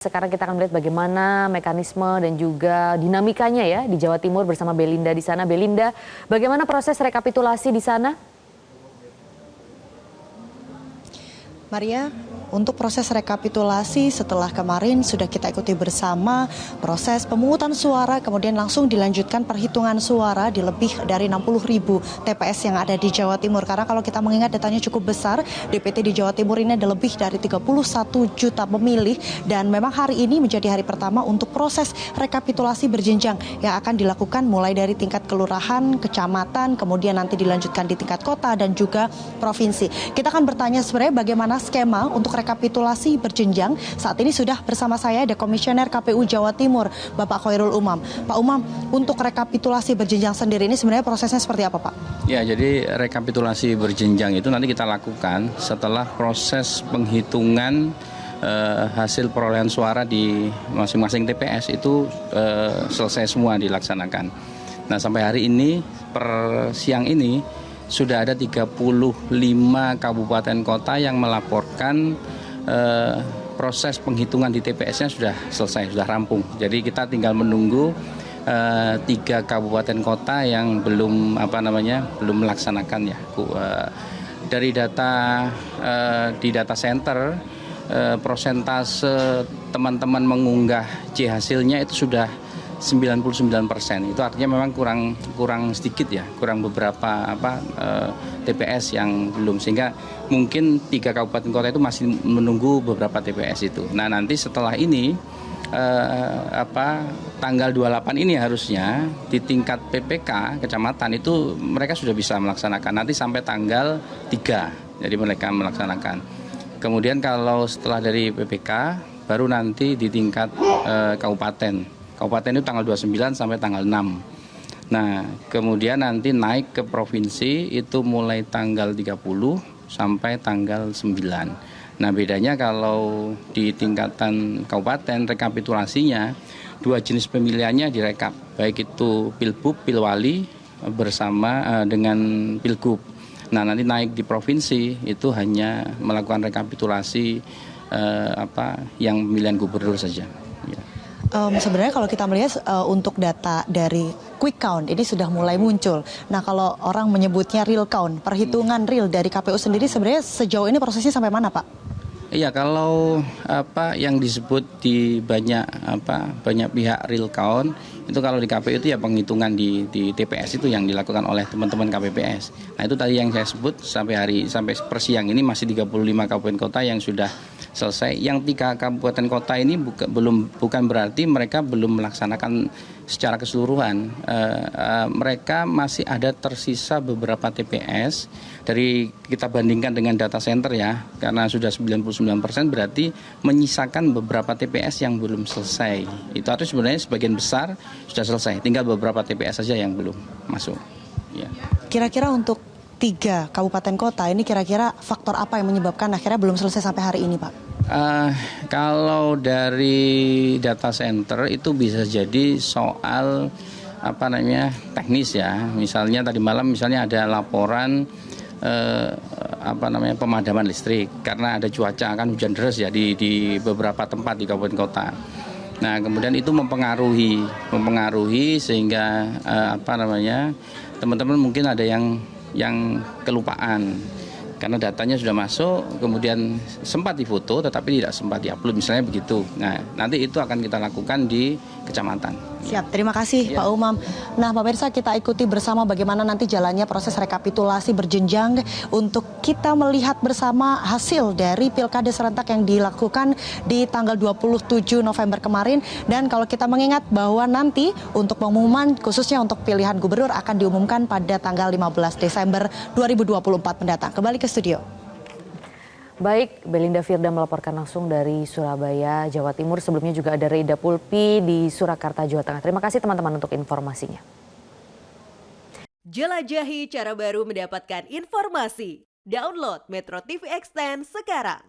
Sekarang kita akan melihat bagaimana mekanisme dan juga dinamikanya ya di Jawa Timur bersama Belinda di sana. Belinda, bagaimana proses rekapitulasi di sana? Maria, untuk proses rekapitulasi setelah kemarin sudah kita ikuti bersama proses pemungutan suara, kemudian langsung dilanjutkan perhitungan suara di lebih dari 60.000 TPS yang ada di Jawa Timur. Karena kalau kita mengingat datanya cukup besar, DPT di Jawa Timur ini ada lebih dari 31 juta pemilih dan memang hari ini menjadi hari pertama untuk proses rekapitulasi berjenjang yang akan dilakukan mulai dari tingkat kelurahan, kecamatan, kemudian nanti dilanjutkan di tingkat kota dan juga provinsi. Kita akan bertanya sebenarnya bagaimana skema untuk rekapitulasi berjenjang. Saat ini sudah bersama saya ada Komisioner KPU Jawa Timur, Bapak Khairul Umam. Pak Umam, untuk rekapitulasi berjenjang sendiri ini sebenarnya prosesnya seperti apa, Pak? Ya, jadi rekapitulasi berjenjang itu nanti kita lakukan setelah proses penghitungan hasil perolehan suara di masing-masing TPS itu selesai semua dilaksanakan. Nah, sampai hari ini per siang ini sudah ada 35 kabupaten kota yang melaporkan proses penghitungan di TPS-nya sudah selesai, sudah rampung. Jadi kita tinggal menunggu 3 kabupaten kota yang belum belum melaksanakan ya. Dari data di data center prosentase teman-teman mengunggah C hasilnya itu sudah 99%. Itu artinya memang kurang sedikit ya, kurang beberapa TPS yang belum, sehingga mungkin 3 kabupaten kota itu masih menunggu beberapa TPS itu. Nah, nanti setelah ini tanggal 28 ini harusnya di tingkat PPK kecamatan itu mereka sudah bisa melaksanakan, nanti sampai tanggal 3. Jadi mereka melaksanakan. Kemudian kalau setelah dari PPK baru nanti di tingkat kabupaten. Kabupaten itu tanggal 29 sampai tanggal 6. Nah, kemudian nanti naik ke provinsi itu mulai tanggal 30 sampai tanggal 9. Nah, bedanya kalau di tingkatan kabupaten rekapitulasinya 2 jenis pemilihannya direkap, baik itu Pilbub, Pilwali bersama dengan Pilgub. Nah, nanti naik di provinsi itu hanya melakukan rekapitulasi yang pemilihan gubernur saja. Ya. Sebenarnya kalau kita melihat untuk data dari quick count ini sudah mulai muncul. Nah, kalau orang menyebutnya real count, perhitungan real dari KPU sendiri sebenarnya sejauh ini prosesnya sampai mana, Pak? Iya, kalau yang disebut di banyak pihak real count itu kalau di KPU itu ya penghitungan di TPS itu yang dilakukan oleh teman-teman KPPS. Nah, itu tadi yang saya sebut sampai per siang ini masih 35 kabupaten kota yang sudah selesai. Yang 3 kabupaten kota ini bukan berarti mereka belum melaksanakan secara keseluruhan. Mereka masih ada tersisa beberapa TPS. Dari kita bandingkan dengan data center ya, karena sudah 99% berarti menyisakan beberapa TPS yang belum selesai. Itu artinya sebenarnya sebagian besar sudah selesai, tinggal beberapa TPS saja yang belum masuk. Ya. Kira-kira untuk 3 kabupaten kota ini kira-kira faktor apa yang menyebabkan akhirnya belum selesai sampai hari ini, Pak? Kalau dari data center itu bisa jadi soal teknis ya. Misalnya tadi malam ada laporan pemadaman listrik karena ada cuaca, kan hujan deras ya di beberapa tempat di kabupaten kota. Nah, kemudian itu mempengaruhi sehingga teman-teman mungkin ada yang kelupaan karena datanya sudah masuk, kemudian sempat difoto tetapi tidak sempat diupload misalnya begitu. Nah, nanti itu akan kita lakukan di kecamatan. Siap, terima kasih Pak Umam. Nah, pemirsa, kita ikuti bersama bagaimana nanti jalannya proses rekapitulasi berjenjang untuk kita melihat bersama hasil dari Pilkada serentak yang dilakukan di tanggal 27 November kemarin. Dan kalau kita mengingat bahwa nanti untuk pengumuman khususnya untuk pilihan gubernur akan diumumkan pada tanggal 15 Desember 2024 mendatang. Kembali ke studio. Baik, Belinda Firda melaporkan langsung dari Surabaya, Jawa Timur. Sebelumnya juga ada Rida Pulpi di Surakarta, Jawa Tengah. Terima kasih teman-teman untuk informasinya. Jelajahi cara baru mendapatkan informasi. Download Metro TV Extend sekarang.